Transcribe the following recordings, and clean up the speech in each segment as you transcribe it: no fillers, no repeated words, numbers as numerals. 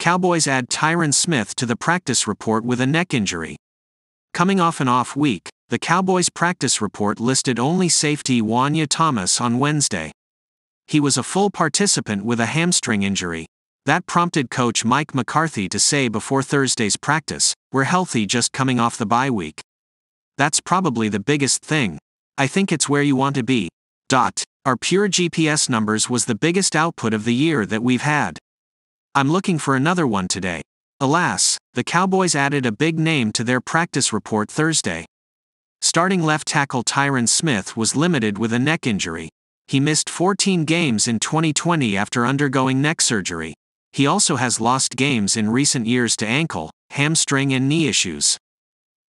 Cowboys add Tyron Smith to the practice report with a neck injury. Coming off an off week, the Cowboys practice report listed only safety Wanya Thomas on Wednesday. He was a full participant with a hamstring injury. That prompted coach Mike McCarthy to say before Thursday's practice, "We're healthy just coming off the bye week." That's probably the biggest thing. I think it's where you want to be. Our pure GPS numbers was the biggest output of the year that we've had. I'm looking for another one today. Alas, the Cowboys added a big name to their practice report Thursday. Starting left tackle Tyron Smith was limited with a neck injury. He missed 14 games in 2020 after undergoing neck surgery. He also has lost games in recent years to ankle, hamstring and knee issues.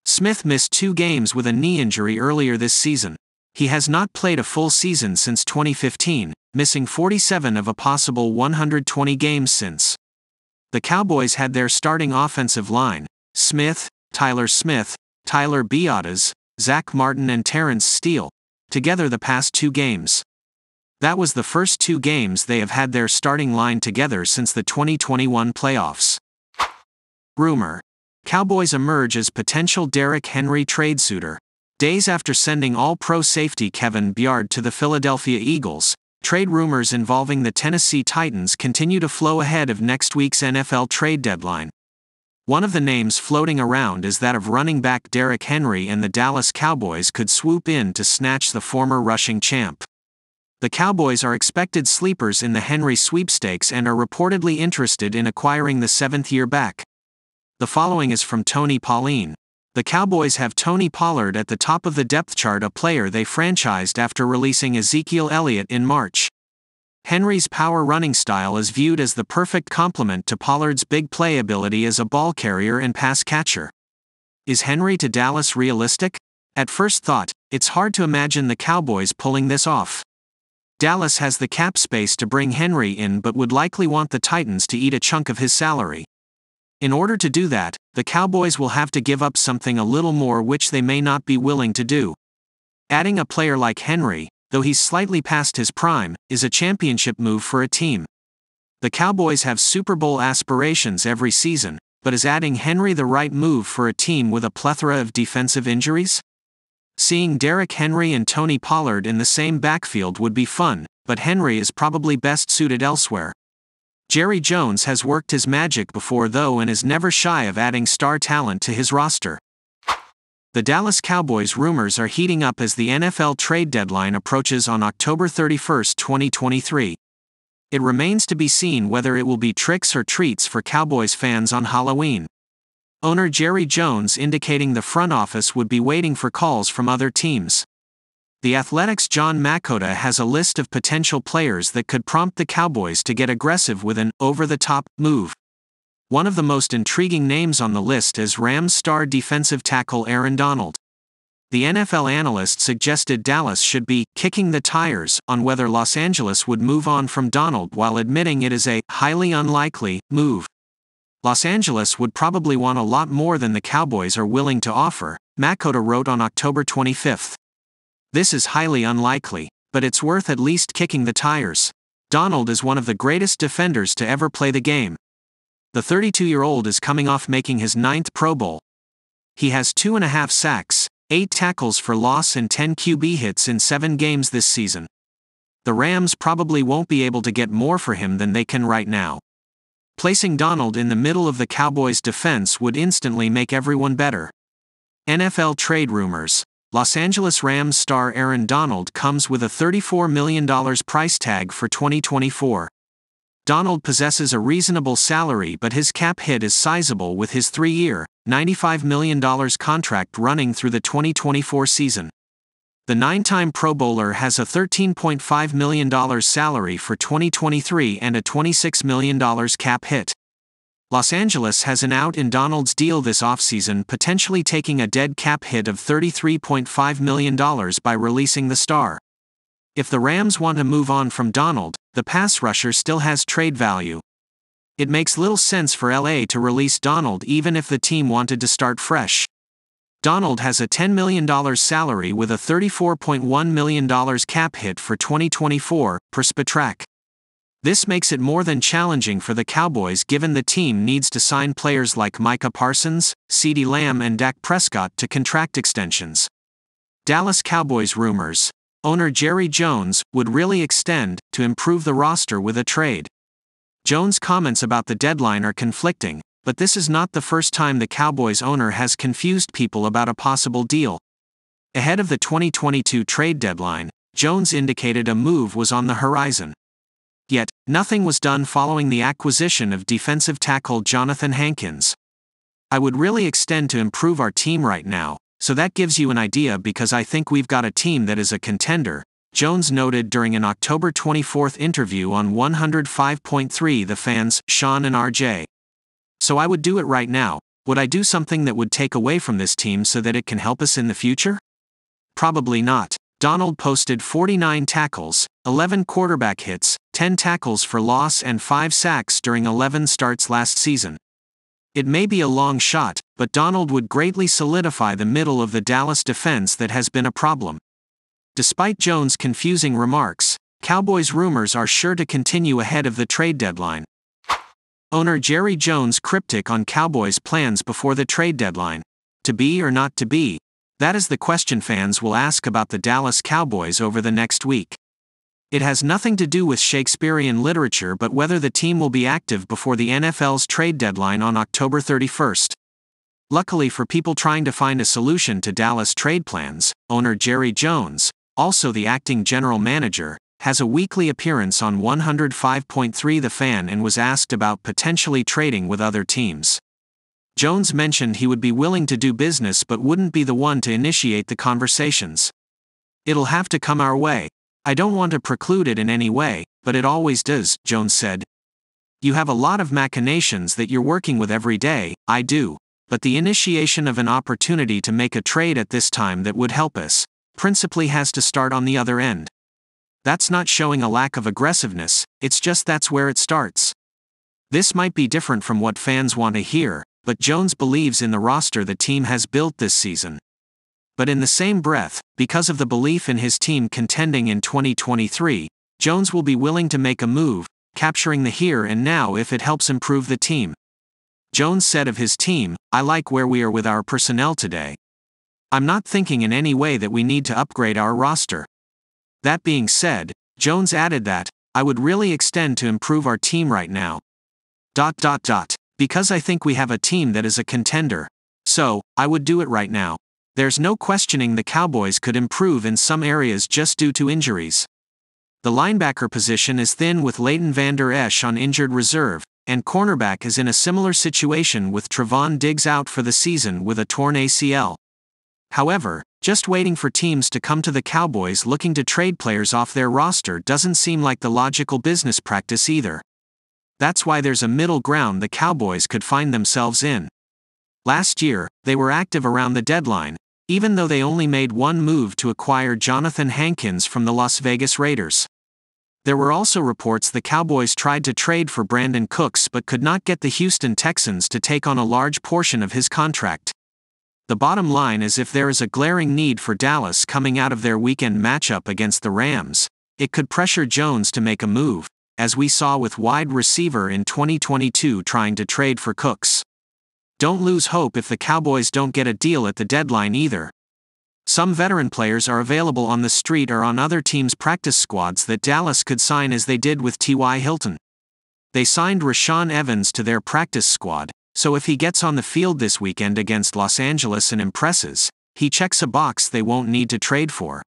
Smith missed 2 games with a knee injury earlier this season. He has not played a full season since 2015, missing 47 of a possible 120 games since. The Cowboys had their starting offensive line, Smith, Tyler Biadasz, Zach Martin and Terrence Steele, together the past 2 games. That was the first 2 games they have had their starting line together since the 2021 playoffs. Rumor: Cowboys emerge as potential Derrick Henry trade suitor. Days after sending All-Pro safety Kevin Byard to the Philadelphia Eagles, trade rumors involving the Tennessee Titans continue to flow ahead of next week's NFL trade deadline. One of the names floating around is that of running back Derrick Henry, and the Dallas Cowboys could swoop in to snatch the former rushing champ. The Cowboys are expected sleepers in the Henry sweepstakes and are reportedly interested in acquiring the 7th-year back. The following is from Tony Pauline. The Cowboys have Tony Pollard at the top of the depth chart, a player they franchised after releasing Ezekiel Elliott in March. Henry's power running style is viewed as the perfect complement to Pollard's big play ability as a ball carrier and pass catcher. Is Henry to Dallas realistic? At first thought, it's hard to imagine the Cowboys pulling this off. Dallas has the cap space to bring Henry in but would likely want the Titans to eat a chunk of his salary. In order to do that, the Cowboys will have to give up something a little more, which they may not be willing to do. Adding a player like Henry, though he's slightly past his prime, is a championship move for a team. The Cowboys have Super Bowl aspirations every season, but is adding Henry the right move for a team with a plethora of defensive injuries? Seeing Derrick Henry and Tony Pollard in the same backfield would be fun, but Henry is probably best suited elsewhere. Jerry Jones has worked his magic before though, and is never shy of adding star talent to his roster. The Dallas Cowboys rumors are heating up as the NFL trade deadline approaches on October 31, 2023. It remains to be seen whether it will be tricks or treats for Cowboys fans on Halloween. Owner Jerry Jones indicating the front office would be waiting for calls from other teams. The Athletic's John Makota has a list of potential players that could prompt the Cowboys to get aggressive with an over-the-top move. One of the most intriguing names on the list is Rams star defensive tackle Aaron Donald. The NFL analyst suggested Dallas should be kicking the tires on whether Los Angeles would move on from Donald, while admitting it is a highly unlikely move. Los Angeles would probably want a lot more than the Cowboys are willing to offer, Makota wrote on October 25. This is highly unlikely, but it's worth at least kicking the tires. Donald is one of the greatest defenders to ever play the game. The 32-year-old is coming off making his 9th Pro Bowl. He has 2.5 sacks, 8 tackles for loss and 10 QB hits in 7 games this season. The Rams probably won't be able to get more for him than they can right now. Placing Donald in the middle of the Cowboys' defense would instantly make everyone better. NFL trade rumors. Los Angeles Rams star Aaron Donald comes with a $34 million price tag for 2024. Donald possesses a reasonable salary, but his cap hit is sizable with his 3-year, $95 million contract running through the 2024 season. The 9-time Pro Bowler has a $13.5 million salary for 2023 and a $26 million cap hit. Los Angeles has an out in Donald's deal this offseason, potentially taking a dead cap hit of $33.5 million by releasing the star. If the Rams want to move on from Donald, the pass rusher still has trade value. It makes little sense for LA to release Donald even if the team wanted to start fresh. Donald has a $10 million salary with a $34.1 million cap hit for 2024, per Spotrac. This makes it more than challenging for the Cowboys given the team needs to sign players like Micah Parsons, CeeDee Lamb and Dak Prescott to contract extensions. Dallas Cowboys rumors. Owner Jerry Jones would really extend to improve the roster with a trade. Jones' comments about the deadline are conflicting, but this is not the first time the Cowboys owner has confused people about a possible deal. Ahead of the 2022 trade deadline, Jones indicated a move was on the horizon. Yet, nothing was done following the acquisition of defensive tackle Jonathan Hankins. I would really extend to improve our team right now, so that gives you an idea because I think we've got a team that is a contender, Jones noted during an October 24 interview on 105.3 The Fan's Sean and RJ. So I would do it right now. Would I do something that would take away from this team so that it can help us in the future? Probably not. Donald posted 49 tackles, 11 quarterback hits, 10 tackles for loss and 5 sacks during 11 starts last season. It may be a long shot, but Donald would greatly solidify the middle of the Dallas defense that has been a problem. Despite Jones' confusing remarks, Cowboys rumors are sure to continue ahead of the trade deadline. Owner Jerry Jones cryptic on Cowboys' plans before the trade deadline. To be or not to be? That is the question fans will ask about the Dallas Cowboys over the next week. It has nothing to do with Shakespearean literature but whether the team will be active before the NFL's trade deadline on October 31st. Luckily for people trying to find a solution to Dallas trade plans, owner Jerry Jones, also the acting general manager, has a weekly appearance on 105.3 The Fan and was asked about potentially trading with other teams. Jones mentioned he would be willing to do business but wouldn't be the one to initiate the conversations. It'll have to come our way. I don't want to preclude it in any way, but it always does, Jones said. You have a lot of machinations that you're working with every day, I do, but the initiation of an opportunity to make a trade at this time that would help us, principally has to start on the other end. That's not showing a lack of aggressiveness, it's just that's where it starts. This might be different from what fans want to hear, but Jones believes in the roster the team has built this season. But in the same breath, because of the belief in his team contending in 2023, Jones will be willing to make a move, capturing the here and now if it helps improve the team. Jones said of his team, "I like where we are with our personnel today. I'm not thinking in any way that we need to upgrade our roster." That being said, Jones added that, "I would really extend to improve our team right now. Because I think we have a team that is a contender. So, I would do it right now. There's no questioning the Cowboys could improve in some areas just due to injuries. The linebacker position is thin with Leighton Vander Esch on injured reserve, and cornerback is in a similar situation with Trevon Diggs out for the season with a torn ACL. However, just waiting for teams to come to the Cowboys looking to trade players off their roster doesn't seem like the logical business practice either. That's why there's a middle ground the Cowboys could find themselves in. Last year, they were active around the deadline, even though they only made one move to acquire Jonathan Hankins from the Las Vegas Raiders. There were also reports the Cowboys tried to trade for Brandon Cooks but could not get the Houston Texans to take on a large portion of his contract. The bottom line is if there is a glaring need for Dallas coming out of their weekend matchup against the Rams, it could pressure Jones to make a move, as we saw with wide receiver in 2022 trying to trade for Cooks. Don't lose hope if the Cowboys don't get a deal at the deadline either. Some veteran players are available on the street or on other teams' practice squads that Dallas could sign as they did with T.Y. Hilton. They signed Rashaan Evans to their practice squad, so if he gets on the field this weekend against Los Angeles and impresses, he checks a box they won't need to trade for.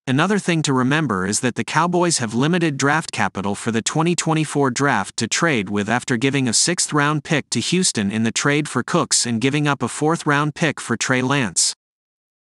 Another thing to remember is that the Cowboys have limited draft capital for the 2024 draft to trade with after giving a 6th-round pick to Houston in the trade for Cooks and giving up a 4th-round pick for Trey Lance.